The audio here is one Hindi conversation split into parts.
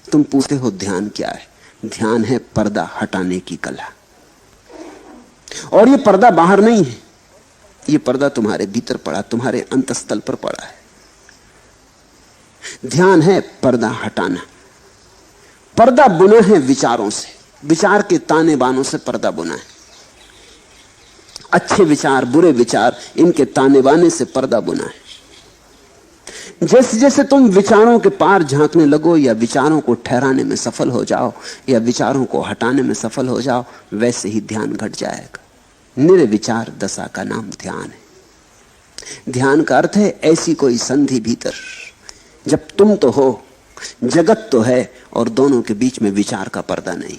तुम पूछते हो ध्यान क्या है? ध्यान है पर्दा हटाने की कला। और ये पर्दा बाहर नहीं है, ये पर्दा तुम्हारे भीतर पड़ा, तुम्हारे अंतस्थल पर पड़ा है। ध्यान है पर्दा हटाना। पर्दा बुना है विचारों से, विचार के ताने बानों से पर्दा बुना है। अच्छे विचार, बुरे विचार, इनके ताने बाने से पर्दा बुना है। जैसे जैसे तुम विचारों के पार झांकने लगो, या विचारों को ठहराने में सफल हो जाओ, या विचारों को हटाने में सफल हो जाओ, वैसे ही ध्यान घट जाएगा। निर्विचार दशा का नाम ध्यान है। ध्यान का अर्थ है ऐसी कोई संधि भीतर, जब तुम तो हो, जगत तो है, और दोनों के बीच में विचार का पर्दा नहीं।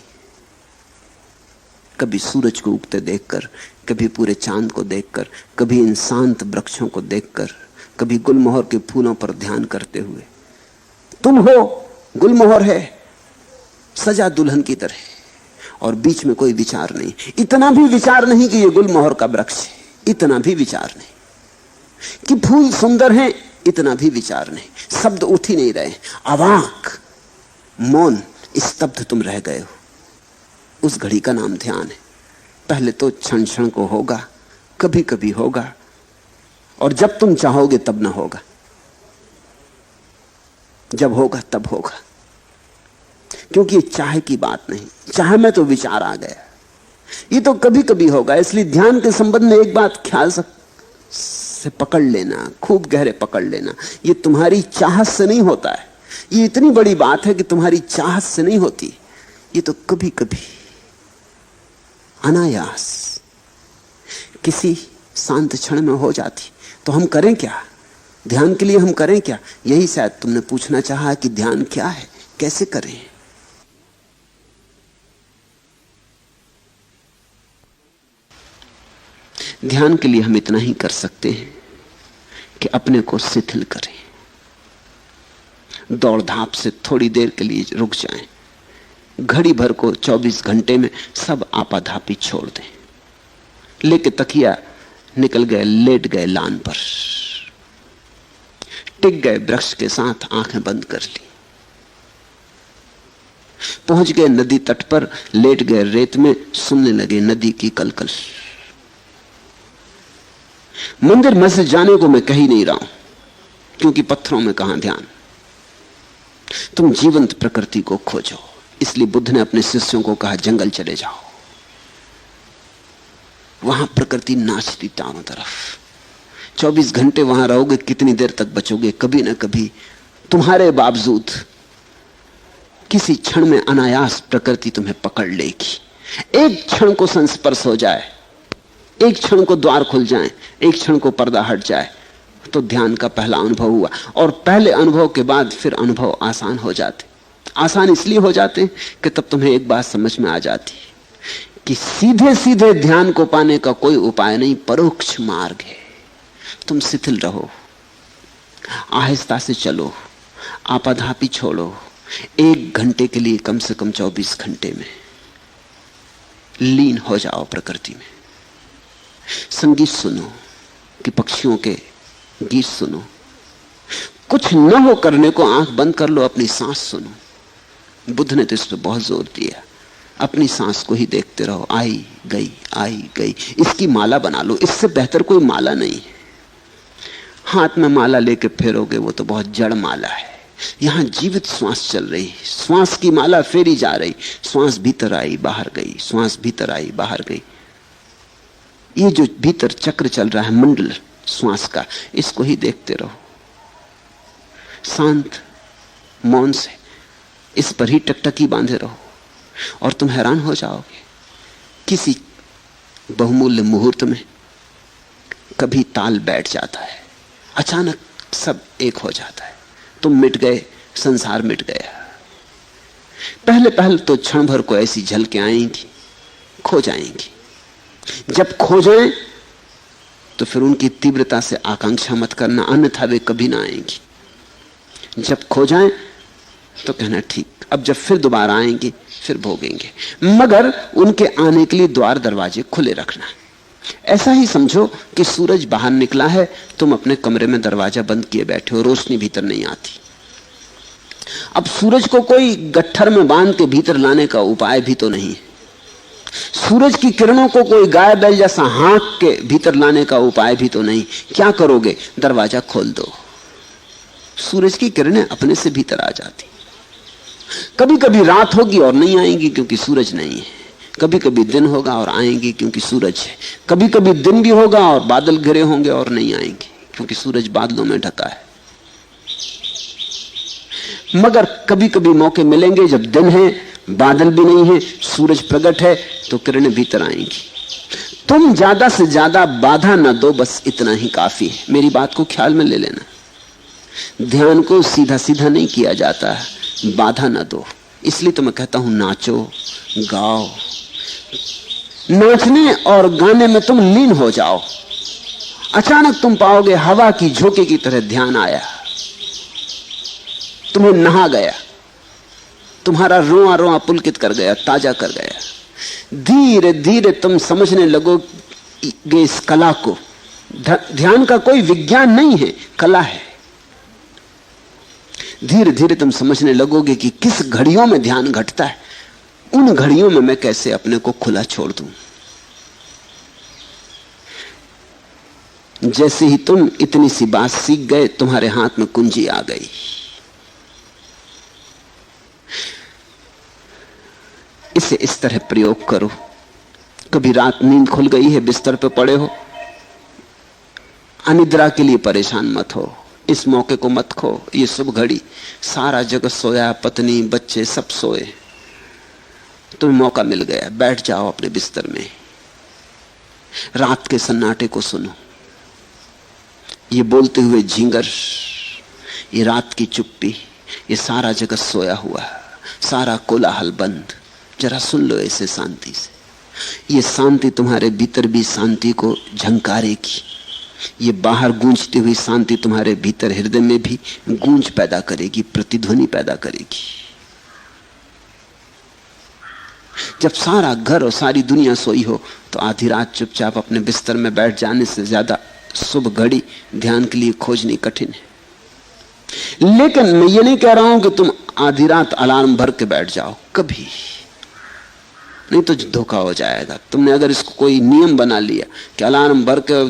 कभी सूरज को उगते देखकर, कभी पूरे चांद को देखकर, कभी इन शांत वृक्षों को देखकर, कभी गुलमोहर के फूलों पर ध्यान करते हुए। तुम हो, गुलमोहर है सजा दुल्हन की तरह, और बीच में कोई विचार नहीं। इतना भी विचार नहीं कि ये गुलमोहर का वृक्ष है, इतना भी विचार नहीं कि फूल सुंदर हैं, इतना भी विचार नहीं। शब्द उठ ही नहीं रहे, अवाक, मौन, स्तब्ध तुम रह गए हो। उस घड़ी का नाम ध्यान है। पहले तो क्षण क्षण को होगा, कभी कभी होगा, और जब तुम चाहोगे तब ना होगा। जब होगा तब होगा, क्योंकि ये चाह की बात नहीं। चाह में तो विचार आ गया, ये तो कभी कभी होगा। इसलिए ध्यान के संबंध में एक बात ख्याल से पकड़ लेना, खूब गहरे पकड़ लेना, ये तुम्हारी चाहत से नहीं होता है। ये इतनी बड़ी बात है कि तुम्हारी चाहत से नहीं होती, ये तो कभी कभी अनायास किसी शांत क्षण में हो जाती। तो हम करें क्या? ध्यान के लिए हम करें क्या? यही शायद तुमने पूछना चाहा कि ध्यान क्या है, कैसे करें। ध्यान के लिए हम इतना ही कर सकते हैं कि अपने को शिथिल करें, दौड़ धाप से थोड़ी देर के लिए रुक जाएं। घड़ी भर को 24 घंटे में सब आपाधापी छोड़ दें। लेके तकिया निकल गए, लेट गए लान पर, टिक गए वृक्ष के साथ, आंखें बंद कर ली। पहुंच गए नदी तट पर, लेट गए रेत में, सुनने लगे नदी की कलकल। मंदिर मस्जिद जाने को मैं कह ही नहीं रहा हूं, क्योंकि पत्थरों में कहां ध्यान। तुम जीवंत प्रकृति को खोजो। इसलिए बुद्ध ने अपने शिष्यों को कहा, जंगल चले जाओ, वहां प्रकृति नाचती चारों तरफ। 24 घंटे वहां रहोगे, कितनी देर तक बचोगे? कभी ना कभी तुम्हारे बावजूद किसी क्षण में अनायास प्रकृति तुम्हें पकड़ लेगी। एक क्षण को संस्पर्श हो जाए, एक क्षण को द्वार खुल जाए, एक क्षण को पर्दा हट जाए, तो ध्यान का पहला अनुभव हुआ। और पहले अनुभव के बाद फिर अनुभव आसान हो जाते। आसान इसलिए हो जाते कि तब तुम्हें एक बात समझ में आ जाती कि सीधे सीधे ध्यान को पाने का कोई उपाय नहीं, परोक्ष मार्ग है। तुम शिथिल रहो, आहिस्ता से चलो, आपाधापी छोड़ो। 1 घंटे के लिए कम से कम 24 घंटे में लीन हो जाओ प्रकृति में। संगीत सुनो कि पक्षियों के गीत सुनो। कुछ न हो करने को आंख बंद कर लो, अपनी सांस सुनो। बुद्ध ने तो इस पर बहुत जोर दिया। अपनी सांस को ही देखते रहो, आई गई आई गई। इसकी माला बना लो, इससे बेहतर कोई माला नहीं है। हाथ में माला लेके फेरोगे वो तो बहुत जड़ माला है। यहां जीवित श्वास चल रही, श्वास की माला फेरी जा रही। श्वास भीतर आई बाहर गई, श्वास भीतर आई बाहर गई। ये जो भीतर चक्र चल रहा है मंडल श्वास का, इसको ही देखते रहो शांत मौन से। इस पर ही टकटकी बांधे रहो और तुम हैरान हो जाओगे। किसी बहुमूल्य मुहूर्त में कभी ताल बैठ जाता है, अचानक सब एक हो जाता है। तुम मिट गए, संसार मिट गया। पहले पहले तो क्षण भर को ऐसी झलकें आएंगी, खो जाएंगी। जब खो जाएं तो फिर उनकी तीव्रता से आकांक्षा मत करना, अन्यथा वे कभी ना आएंगी। जब खो जाएं तो कहना ठीक, अब जब फिर दोबारा आएंगी फिर भोगेंगे। मगर उनके आने के लिए द्वार दरवाजे खुले रखना। ऐसा ही समझो कि सूरज बाहर निकला है, तुम अपने कमरे में दरवाजा बंद किए बैठे हो, रोशनी भीतर नहीं आती। अब सूरज को कोई गट्ठर में बांध के भीतर लाने का उपाय भी तो नहीं है। सूरज की किरणों को कोई गाय बैल जैसा हाँक के भीतर लाने का उपाय भी तो नहीं। क्या करोगे? दरवाजा खोल दो, सूरज की किरणें अपने से भीतर आ जाती। कभी कभी रात होगी और नहीं आएंगी क्योंकि सूरज नहीं है, कभी कभी दिन होगा और आएंगी क्योंकि सूरज है, कभी कभी दिन भी होगा और बादल घिरे होंगे और नहीं आएंगे क्योंकि सूरज बादलों में ढका है। मगर कभी कभी मौके मिलेंगे जब दिन है, बादल भी नहीं है, सूरज प्रकट है, तो किरणें भीतर आएंगी। तुम ज्यादा से ज्यादा बाधा न दो, बस इतना ही काफी है। मेरी बात को ख्याल में ले लेना। ध्यान को सीधा सीधा नहीं किया जाता, बाधा न दो। इसलिए तो मैं कहता हूं नाचो गाओ। नाचने और गाने में तुम लीन हो जाओ। अचानक तुम पाओगे हवा की झोंके की तरह ध्यान आया, तुम्हें नहा गया, तुम्हारा रोआ रोआ पुलकित कर गया, ताजा कर गया। धीरे धीरे तुम समझने लगोगे इस कला को। ध्यान का कोई विज्ञान नहीं है, कला है। धीरे धीरे तुम समझने लगोगे कि किस घड़ियों में ध्यान घटता है, उन घड़ियों में मैं कैसे अपने को खुला छोड़ दूं। जैसे ही तुम इतनी सी बात सीख गए, तुम्हारे हाथ में कुंजी आ गई। इसे इस तरह प्रयोग करो। कभी रात नींद खुल गई है, बिस्तर पे पड़े हो, अनिद्रा के लिए परेशान मत हो। इस मौके को मत खो। ये शुभ घड़ी, सारा जगत सोया, पत्नी बच्चे सब सोए, तुम्हें मौका मिल गया। बैठ जाओ अपने बिस्तर में, रात के सन्नाटे को सुनो। ये बोलते हुए झींगर, ये रात की चुप्पी, ये सारा जगत सोया हुआ, सारा कोलाहल बंद। जरा सुन लो इसे शांति से। ये शांति तुम्हारे भीतर भी शांति को झंकारेगी। ये बाहर गूंजती हुई शांति तुम्हारे भीतर हृदय में भी गूंज पैदा करेगी, प्रतिध्वनि पैदा करेगी। जब सारा घर और सारी दुनिया सोई हो, तो आधी रात चुपचाप अपने बिस्तर में बैठ जाने से ज्यादा शुभ घड़ी ध्यान के लिए खोजनी कठिन है। लेकिन मैं ये नहीं कह रहा हूं कि तुम आधी रात अलार्म भर के बैठ जाओ, कभी नहीं, तो धोखा हो जाएगा। तुमने अगर इसको कोई नियम बना लिया कि अलार्म भर के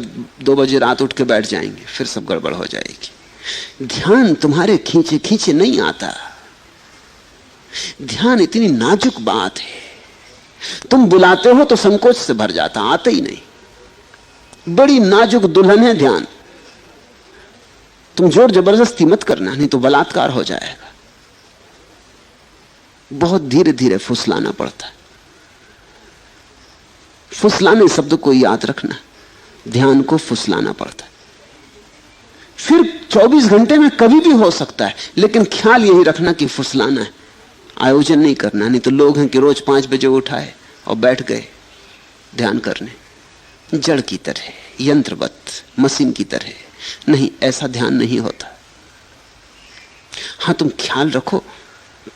2 बजे रात उठ के बैठ जाएंगे, फिर सब गड़बड़ हो जाएगी। ध्यान तुम्हारे खींचे खींचे नहीं आता। ध्यान इतनी नाजुक बात है, तुम बुलाते हो तो संकोच से भर जाता, आते ही नहीं। बड़ी नाजुक दुल्हन है ध्यान। तुम जोर जबरदस्ती मत करना, नहीं तो बलात्कार हो जाएगा। बहुत धीरे धीरे फुसलाना पड़ता है। फुसलाने शब्द को याद रखना, ध्यान को फुसलाना पड़ता है। फिर 24 घंटे में कभी भी हो सकता है, लेकिन ख्याल यही रखना कि फुसलाना है, आयोजन नहीं करना। नहीं तो लोग हैं कि रोज 5 बजे उठाए और बैठ गए ध्यान करने, जड़ की तरह, यंत्रवत, मशीन की तरह। नहीं, ऐसा ध्यान नहीं होता। हाँ, तुम ख्याल रखो,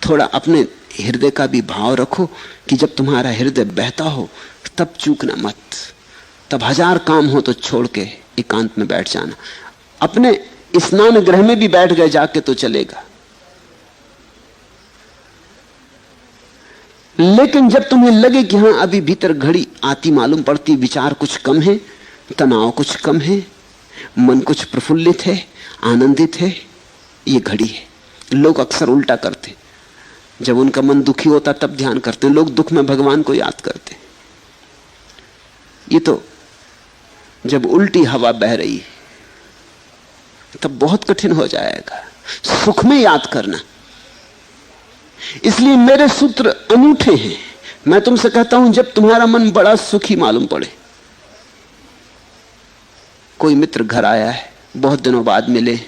थोड़ा अपने हृदय का भी भाव रखो कि जब तुम्हारा हृदय बहता हो तब चूकना मत। तब 1000 काम हो तो छोड़ के एकांत में बैठ जाना। अपने स्नान गृह में भी बैठ गए जाके तो चलेगा, लेकिन जब तुम्हें लगे कि हां अभी भीतर घड़ी आती मालूम पड़ती, विचार कुछ कम है, तनाव कुछ कम है, मन कुछ प्रफुल्लित है, आनंदित है, ये घड़ी है। लोग अक्सर उल्टा करते, जब उनका मन दुखी होता तब ध्यान करते। लोग दुख में भगवान को याद करते। ये तो जब उल्टी हवा बह रही है तब बहुत कठिन हो जाएगा सुख में याद करना। इसलिए मेरे सूत्र अनूठे हैं। मैं तुमसे कहता हूं, जब तुम्हारा मन बड़ा सुखी मालूम पड़े, कोई मित्र घर आया है, बहुत दिनों बाद मिले,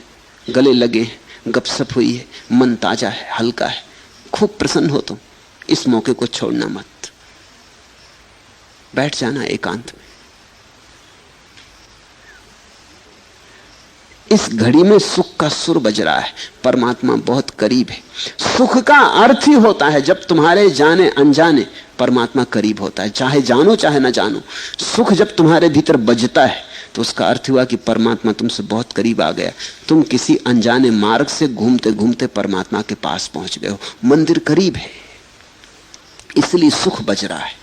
गले लगे, गपशप हुई है, मन ताजा है, हल्का है, खूब प्रसन्न हो तुम, इस मौके को छोड़ना मत। बैठ जाना एकांत में। इस घड़ी में सुख का सुर बज रहा है, परमात्मा बहुत करीब है। सुख का अर्थ ही होता है जब तुम्हारे जाने अनजाने परमात्मा करीब होता है, चाहे जानो चाहे ना जानो। सुख जब तुम्हारे भीतर बजता है तो उसका अर्थ हुआ कि परमात्मा तुमसे बहुत करीब आ गया। तुम किसी अनजाने मार्ग से घूमते घूमते परमात्मा के पास पहुंच गए हो। मंदिर करीब है, इसलिए सुख बच रहा है।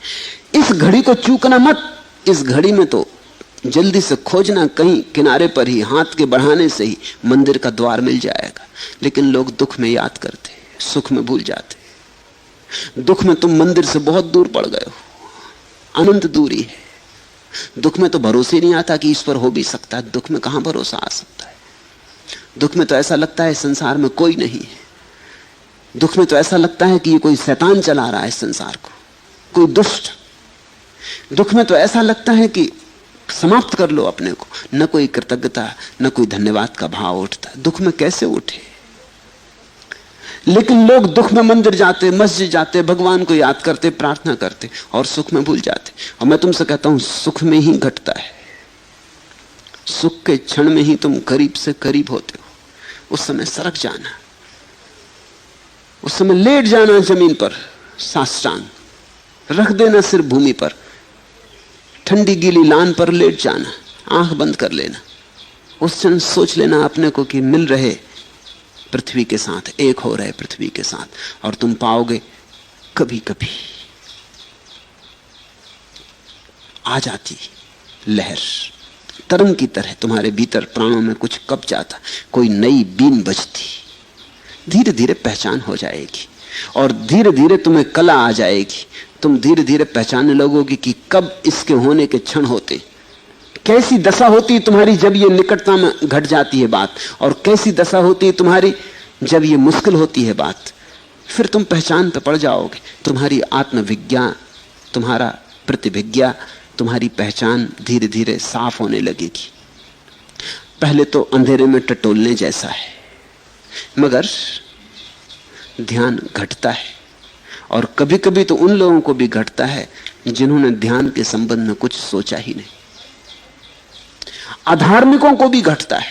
इस घड़ी को चूकना मत। इस घड़ी में तो जल्दी से खोजना, कहीं किनारे पर ही हाथ के बढ़ाने से ही मंदिर का द्वार मिल जाएगा। लेकिन लोग दुख में याद करते, सुख में भूल जाते। दुख में तुम मंदिर से बहुत दूर पड़ गए हो, अनंत दूरी है। दुख में तो भरोसे नहीं आता कि ईश्वर हो भी सकता है। दुख में कहां भरोसा आ सकता है? दुख में तो ऐसा लगता है संसार में कोई नहीं है। दुख में तो ऐसा लगता है कि ये कोई शैतान चला रहा है संसार को, कोई दुष्ट। दुख में तो ऐसा लगता है कि समाप्त कर लो अपने को। न कोई कृतज्ञता, न कोई धन्यवाद का भाव उठता। दुख में कैसे उठे? लेकिन लोग दुख में मंदिर जाते, मस्जिद जाते, भगवान को याद करते, प्रार्थना करते और सुख में भूल जाते। और मैं तुमसे कहता हूं, सुख में ही घटता है। सुख के क्षण में ही तुम करीब से करीब होते हो। उस समय सरक जाना, उस समय लेट जाना जमीन पर, साष्टांग रख देना सिर भूमि पर, ठंडी गीली लान पर लेट जाना, आंख बंद कर लेना। उस क्षण सोच लेना अपने को कि मिल रहे पृथ्वी के साथ, एक हो रहे पृथ्वी के साथ। और तुम पाओगे कभी कभी आ जाती लहर, तरंग की तरह तुम्हारे भीतर प्राणों में कुछ कब जाता, कोई नई बीन बजती। धीरे धीरे पहचान हो जाएगी और धीरे धीरे तुम्हें कला आ जाएगी। तुम धीरे धीरे पहचानने लगोगे कि कब इसके होने के क्षण होते, कैसी दशा होती है तुम्हारी जब ये निकटता में घट जाती है बात, और कैसी दशा होती है तुम्हारी जब ये मुश्किल होती है बात। फिर तुम पहचान पे पड़ जाओगे। तुम्हारी आत्मविज्ञा, तुम्हारा प्रतिभिज्ञा, तुम्हारी पहचान धीरे धीरे साफ होने लगेगी। पहले तो अंधेरे में टटोलने जैसा है, मगर ध्यान घटता है। और कभी कभी तो उन लोगों को भी घटता है जिन्होंने ध्यान के संबंध में कुछ सोचा ही नहीं। अधार्मिकों को भी घटता है,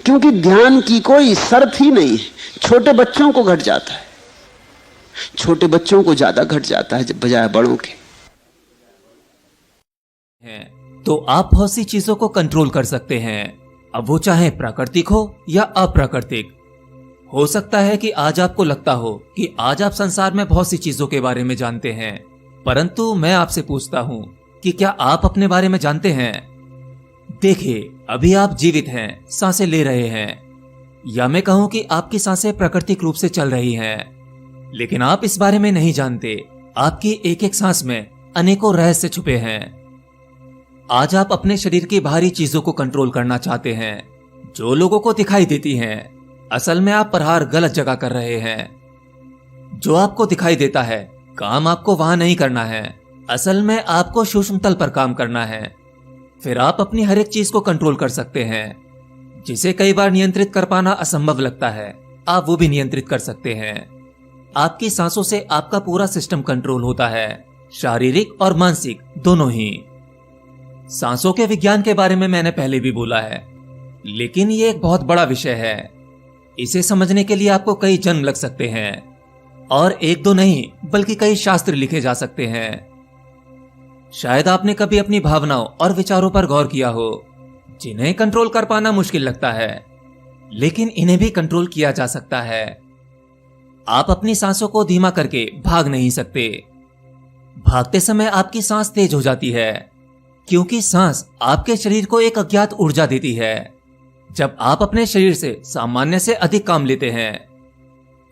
क्योंकि ध्यान की कोई शर्त ही नहीं है। छोटे बच्चों को घट जाता है, छोटे बच्चों को ज्यादा घट जाता है बजाय बड़ों के। तो आप बहुत सी चीजों को कंट्रोल कर सकते हैं, अब वो चाहे प्राकृतिक हो या अप्राकृतिक। हो सकता है कि आज आपको लगता हो कि आज आप संसार में बहुत सी चीजों के बारे में जानते हैं, परंतु मैं आपसे पूछता हूं कि क्या आप अपने बारे में जानते हैं? देखिए, अभी आप जीवित हैं, सांसें ले रहे हैं, या मैं कहूं कि आपकी सांसें प्राकृतिक रूप से चल रही हैं, लेकिन आप इस बारे में नहीं जानते। आपकी एक एक सांस में अनेकों रहस्य छुपे हैं। आज आप अपने शरीर की बाहरी चीजों को कंट्रोल करना चाहते हैं, जो लोगों को दिखाई देती हैं। असल में आप प्रहार गलत जगह कर रहे हैं। जो आपको दिखाई देता है, काम आपको वहां नहीं करना है। असल में आपको सूक्ष्म तल पर काम करना है। फिर आप अपनी हर एक चीज को कंट्रोल कर सकते हैं। जिसे कई बार नियंत्रित कर पाना असंभव लगता है, आप वो भी नियंत्रित कर सकते हैं। आपकी सांसों से आपका पूरा सिस्टम कंट्रोल होता है, शारीरिक और मानसिक दोनों ही। सांसों के विज्ञान के बारे में मैंने पहले भी बोला है, लेकिन ये एक बहुत बड़ा विषय है। इसे समझने के लिए आपको कई जन्म लग सकते हैं, और एक दो नहीं बल्कि कई शास्त्र लिखे जा सकते हैं। शायद आपने कभी अपनी भावनाओं और विचारों पर गौर किया हो, जिन्हें कंट्रोल कर पाना मुश्किल लगता है, लेकिन इन्हें भी कंट्रोल किया जा सकता है। आप अपनी सांसों को धीमा करके भाग नहीं सकते। भागते समय आपकी सांस तेज हो जाती है, क्योंकि सांस आपके शरीर को एक अज्ञात ऊर्जा देती है। जब आप अपने शरीर से सामान्य से अधिक काम लेते हैं,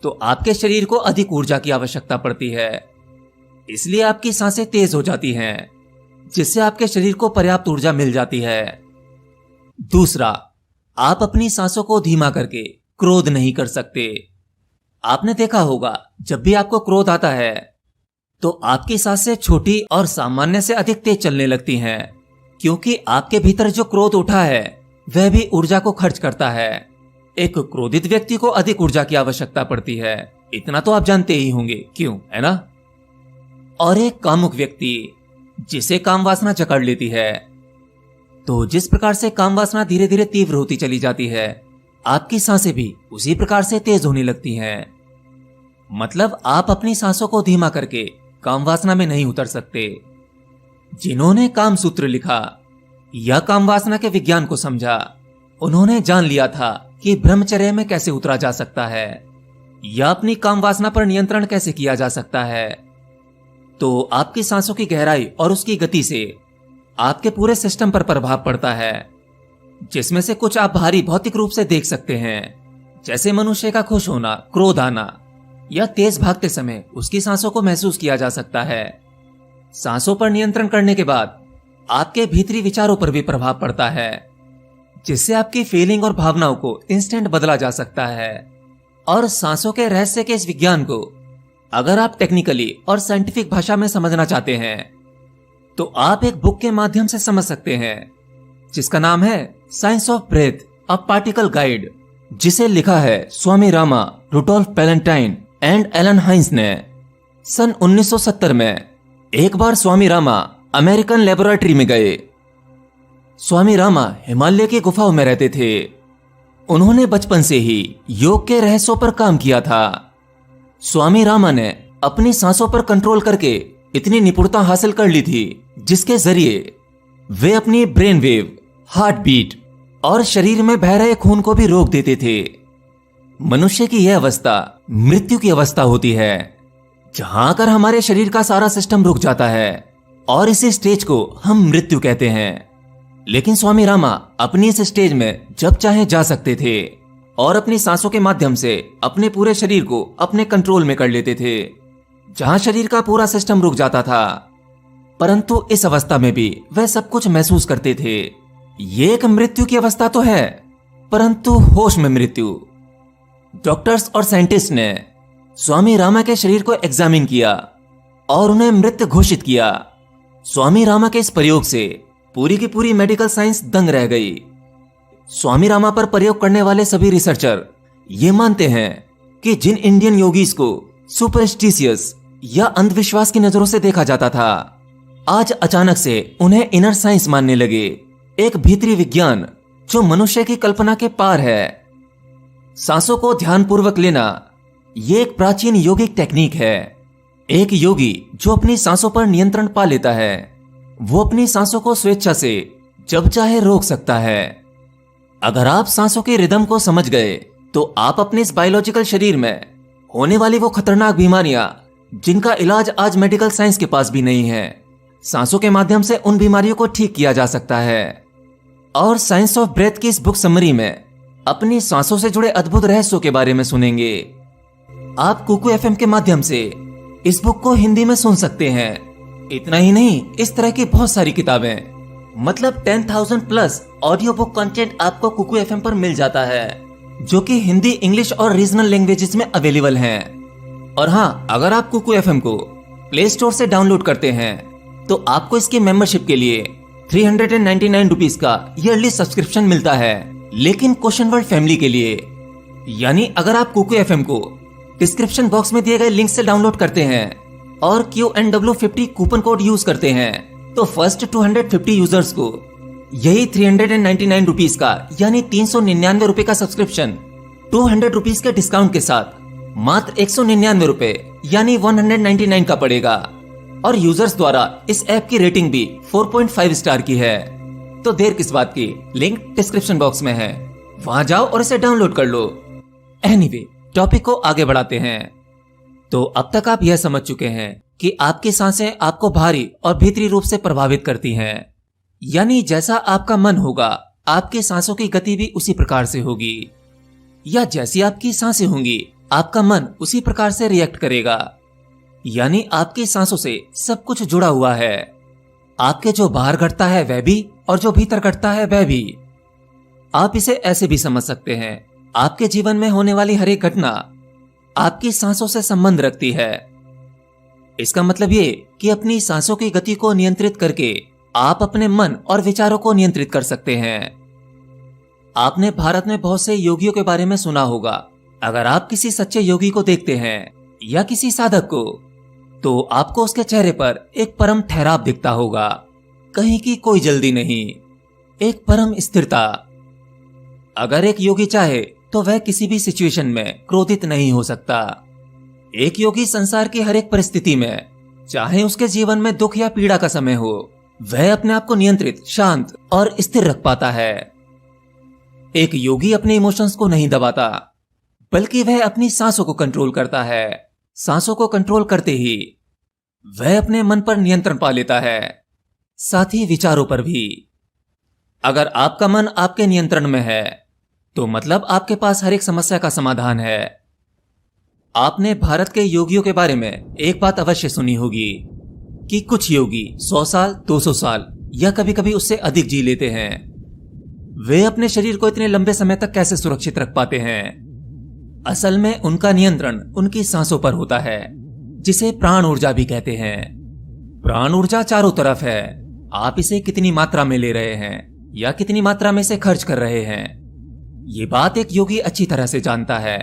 तो आपके शरीर को अधिक ऊर्जा की आवश्यकता पड़ती है, इसलिए आपकी सांसें तेज हो जाती हैं, जिससे आपके शरीर को पर्याप्त ऊर्जा मिल जाती है। दूसरा, आप अपनी सांसों को धीमा करके क्रोध नहीं कर सकते। आपने देखा होगा, जब भी आपको क्रोध आता है, तो आपकी सांसें छोटी और सामान्य से अधिक तेज चलने लगती हैं, क्योंकि आपके भीतर जो क्रोध उठा है वह भी ऊर्जा को खर्च करता है। एक क्रोधित व्यक्ति को अधिक ऊर्जा की आवश्यकता पड़ती है, इतना तो आप जानते ही होंगे, क्यों, है ना? और एक कामुक व्यक्ति, जिसे काम वासना जकड़ लेती है। तो जिस प्रकार से काम वासना धीरे धीरे तीव्र होती चली जाती है, आपकी सांसें भी उसी प्रकार से तेज होने लगती हैं। मतलब आप अपनी सांसों को धीमा करके काम वासना में नहीं उतर सकते। जिन्होंने काम सूत्र लिखा, या काम वासना के विज्ञान को समझा। उन्होंने जान लिया था कि ब्रह्मचर्य में कैसे उतरा जा सकता है या अपनी काम वासना पर नियंत्रण कैसे किया जा सकता है। तो आपकी सांसों की गहराई और उसकी गति से आपके पूरे सिस्टम पर प्रभाव पड़ता है, जिसमें से कुछ आप बाहरी भौतिक रूप से देख सकते हैं, जैसे मनुष्य का खुश होना, क्रोध आना, या तेज भागते समय उसकी सांसों को महसूस किया जा सकता है। सांसों पर नियंत्रण करने के बाद आपके भीतरी विचारों पर भी प्रभाव पड़ता है, जिससे आपकी फीलिंग और भावनाओं को इंस्टेंट बदला जा सकता है। और सांसों के रहस्य के इस विज्ञान को अगर आप टेक्निकली और साइंटिफिक भाषा में समझना चाहते हैं तो आप एक बुक के माध्यम से समझ सकते हैं, जिसका नाम है science of breath, a practical guide, जिसे लिखा है Swami Rama, Rudolph Ballentine and Alan Hymes ने सन 1970 में। एक बार स्वामी रामा अमेरिकन लेबोरेटरी में गए। स्वामी रामा हिमालय की गुफाओं में रहते थे। उन्होंने बचपन से ही योग के रहस्यों पर काम किया था। स्वामी रामा ने अपनी सांसों पर कंट्रोल करके इतनी निपुणता हासिल कर ली थी, जिसके जरिए वे अपनी ब्रेन वेव, हार्ट बीट और शरीर में बह रहे खून को भी रोक देते थे। मनुष्य की यह अवस्था मृत्यु की अवस्था होती है, जहां आकर हमारे शरीर का सारा सिस्टम रुक जाता है और इसी स्टेज को हम मृत्यु कहते हैं। लेकिन स्वामी रामा अपनी इस स्टेज में जब चाहे जा सकते थे और अपनी सांसों के माध्यम से अपने पूरे शरीर को अपने कंट्रोल में कर लेते थे, जहां शरीर का पूरा सिस्टम रुक जाता था। परंतु इस अवस्था में भी वह सब कुछ महसूस करते थे। ये एक मृत्यु की अवस्था तो है, परंतु होश में मृत्यु। डॉक्टर्स और साइंटिस्ट ने स्वामी रामा के शरीर को एग्जामिन किया और उन्हें मृत घोषित किया। स्वामी रामा के इस प्रयोग से पूरी की पूरी मेडिकल साइंस दंग रह गई। स्वामी रामा पर प्रयोग करने वाले सभी रिसर्चर ये मानते हैं कि जिन इंडियन योगीज को सुपरस्टिशियस या अंधविश्वास की नजरों से देखा जाता था, आज अचानक से उन्हें इनर साइंस मानने लगे, एक भीतरी विज्ञान जो मनुष्य की कल्पना के पार है। सांसों को ध्यानपूर्वक लेना ये एक प्राचीन योगिक टेक्निक है। एक योगी जो अपनी सांसों पर नियंत्रण पा लेता है, वो अपनी सांसों को स्वेच्छा से जब चाहे रोक सकता है। अगर आप सांसों के रिदम को समझ गए तो आप अपने इस बायोलॉजिकल शरीर में होने वाली वो खतरनाक बीमारियां जिनका इलाज आज मेडिकल साइंस के पास भी नहीं है, सांसों के माध्यम से उन बीमारियों को ठीक किया जा सकता है। और साइंस ऑफ ब्रेथ की इस बुक समरी में अपनी सांसों से जुड़े अद्भुत रहस्यों के बारे में सुनेंगे। आप कुकू एफएम के माध्यम से इस बुक को हिंदी में सुन सकते हैं। इतना ही नहीं, इस तरह की बहुत सारी किताबें, मतलब 10,000 प्लस ऑडियो बुक कंटेंट आपको कुकू एफएम पर मिल जाता है, जो कि हिंदी, इंग्लिश और रीजनल लैंग्वेजेस में अवेलेबल हैं। और हाँ, अगर आप कुकू एफएम को प्ले स्टोर से डाउनलोड करते हैं तो आपको इसकी मेंबरशिप के लिए 399 रुपीज का ईयरली सब्सक्रिप्शन मिलता है। लेकिन क्वेश्चन वर्ल्ड फैमिली के लिए, यानी अगर आप कुकू एफएम को डिस्क्रिप्शन बॉक्स में दिए गए लिंक से डाउनलोड करते हैं और QNW50 कूपन कोड यूज करते हैं, तो फर्स्ट 250 यूजर्स को यही 399 रुपीज का यानी 399 रुपए का सब्सक्रिप्शन 200 रुपीज के डिस्काउंट के साथ मात्र 199 रुपए यानी 199 का पड़ेगा। और यूजर्स द्वारा इस ऐप की रेटिंग भी 4.5 स्टार की है। तो देर किस बात की, लिंक डिस्क्रिप्शन बॉक्स में है, वहां जाओ और इसे डाउनलोड कर लो। एनीवे, टॉपिक को आगे बढ़ाते हैं। तो अब तक आप यह समझ चुके हैं कि आपकी सांसें आपको बाहरी और भीतरी रूप से प्रभावित करती हैं, यानी जैसा आपका मन होगा आपकी सांसों की गति भी उसी प्रकार से होगी, या जैसी आपकी सांसें होंगी आपका मन उसी प्रकार से रिएक्ट करेगा। यानी आपकी सांसों से सब कुछ जुड़ा हुआ है। आपके जो बाहर घटता है वह भी, और जो भीतर घटता है वह भी। आप इसे ऐसे भी समझ सकते हैं, आपके जीवन में होने वाली हर एक घटना आपकी सांसों से संबंध रखती है। इसका मतलब ये कि अपनी सांसों की गति को नियंत्रित करके आप अपने मन और विचारों को नियंत्रित कर सकते हैं। आपने भारत में बहुत से योगियों के बारे में सुना होगा। अगर आप किसी सच्चे योगी को देखते हैं या किसी साधक को, तो आपको उसके चेहरे पर एक परम ठहराव दिखता होगा, कहीं की कोई जल्दी नहीं, एक परम स्थिरता। अगर एक योगी चाहे तो वह किसी भी सिचुएशन में क्रोधित नहीं हो सकता। एक योगी संसार की हर एक परिस्थिति में, चाहे उसके जीवन में दुख या पीड़ा का समय हो, वह अपने आप को नियंत्रित, शांत और स्थिर रख पाता है। एक योगी अपने इमोशंस को नहीं दबाता, बल्कि वह अपनी सांसों को कंट्रोल करता है। सांसों को कंट्रोल करते ही वह अपने मन पर नियंत्रण पा लेता है, साथ ही विचारों पर भी। अगर आपका मन आपके नियंत्रण में है तो मतलब आपके पास हर एक समस्या का समाधान है। आपने भारत के योगियों के बारे में एक बात अवश्य सुनी होगी कि कुछ योगी 100 साल, 200 साल या कभी कभी उससे अधिक जी लेते हैं। वे अपने शरीर को इतने लंबे समय तक कैसे सुरक्षित रख पाते हैं? असल में उनका नियंत्रण उनकी सांसों पर होता है, जिसे प्राण ऊर्जा भी कहते हैं। प्राण ऊर्जा चारों तरफ है। आप इसे कितनी मात्रा में ले रहे हैं या कितनी मात्रा में इसे खर्च कर रहे हैं, ये बात एक योगी अच्छी तरह से जानता है।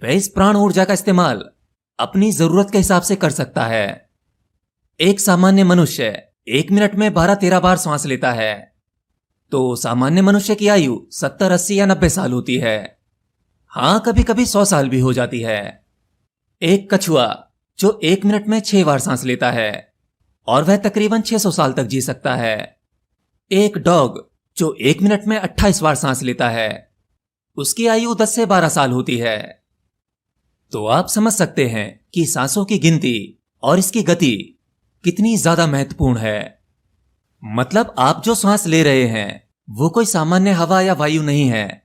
वह इस प्राण ऊर्जा का इस्तेमाल अपनी जरूरत के हिसाब से कर सकता है। एक सामान्य मनुष्य 1 मिनट में 12-13 बार सांस लेता है, तो सामान्य मनुष्य की आयु 70, 80 या 90 साल होती है। हां, कभी कभी 100 साल भी हो जाती है। एक कछुआ जो 1 मिनट में 6 बार सांस लेता है और वह तकरीबन 600 साल तक जी सकता है। एक डॉग जो 1 मिनट में 28 बार सांस लेता है, उसकी आयु 10 से 12 साल होती है। तो आप समझ सकते हैं कि सांसों की गिनती और इसकी गति कितनी ज्यादा महत्वपूर्ण है। मतलब आप जो सांस ले रहे हैं वो कोई सामान्य हवा या वायु नहीं है,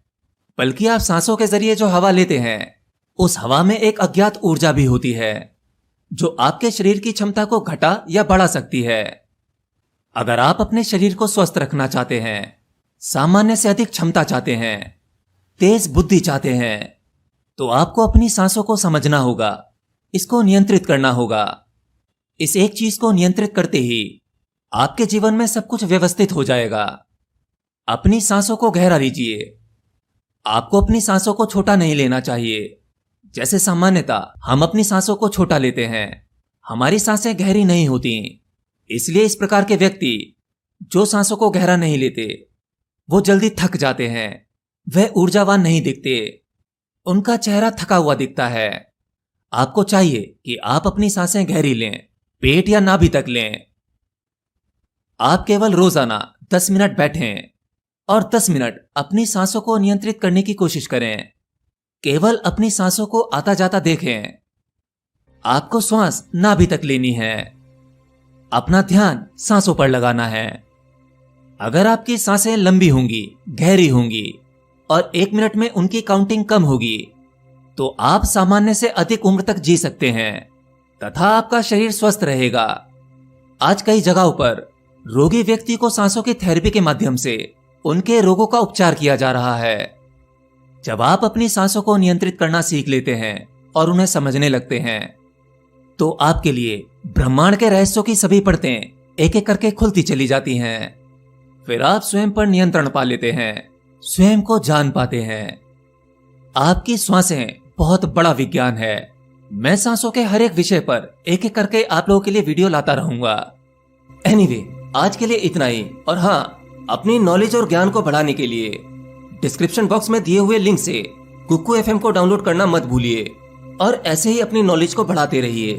बल्कि आप सांसों के जरिए जो हवा लेते हैं उस हवा में एक अज्ञात ऊर्जा भी होती है, जो आपके शरीर की क्षमता को घटा या बढ़ा सकती है। अगर आप अपने शरीर को स्वस्थ रखना चाहते हैं, सामान्य से अधिक क्षमता चाहते हैं, तेज बुद्धि चाहते हैं, तो आपको अपनी सांसों को समझना होगा, इसको नियंत्रित करना होगा। इस एक चीज को नियंत्रित करते ही आपके जीवन में सब कुछ व्यवस्थित हो जाएगा। अपनी सांसों को गहरा लीजिए। आपको अपनी सांसों को छोटा नहीं लेना चाहिए। जैसे सामान्यतः हम अपनी सांसों को छोटा लेते हैं, हमारी सांसें गहरी नहीं होती। इसलिए इस प्रकार के व्यक्ति जो सांसों को गहरा नहीं लेते, वो जल्दी थक जाते हैं, वह ऊर्जावान नहीं दिखते, उनका चेहरा थका हुआ दिखता है। आपको चाहिए कि आप अपनी सांसें गहरी लें, पेट या नाभि तक लें। आप केवल रोजाना 10 मिनट बैठें और 10 मिनट अपनी सांसों को नियंत्रित करने की कोशिश करें। केवल अपनी सांसों को आता जाता देखें। आपको श्वास नाभि तक लेनी है, अपना ध्यान सांसों पर लगाना है। अगर आपकी सांसें लंबी होंगी, गहरी होंगी और 1 मिनट में उनकी काउंटिंग कम होगी, तो आप सामान्य से अधिक उम्र तक जी सकते हैं तथा आपका शरीर स्वस्थ रहेगा। आज कई जगहों पर रोगी व्यक्ति को सांसों की थेरेपी के माध्यम से उनके रोगों का उपचार किया जा रहा है। जब आप अपनी सांसों को नियंत्रित करना सीख लेते हैं और उन्हें समझने लगते हैं, तो आपके लिए ब्रह्मांड के रहस्यों की सभी परतें एक एक करके खुलती चली जाती हैं। फिर आप स्वयं पर नियंत्रण पा लेते हैं, स्वयं को जान पाते हैं। आपकी सांसें बहुत बड़ा विज्ञान है। मैं सांसों के हर एक विषय पर एक एक करके आप लोगों के लिए वीडियो लाता रहूंगा। एनीवे, आज के लिए इतना ही। और हाँ, अपनी नॉलेज और ज्ञान को बढ़ाने के लिए डिस्क्रिप्शन बॉक्स में दिए हुए लिंक से कुकू FM को डाउनलोड करना मत भूलिए और ऐसे ही अपनी नॉलेज को बढ़ाते रहिए।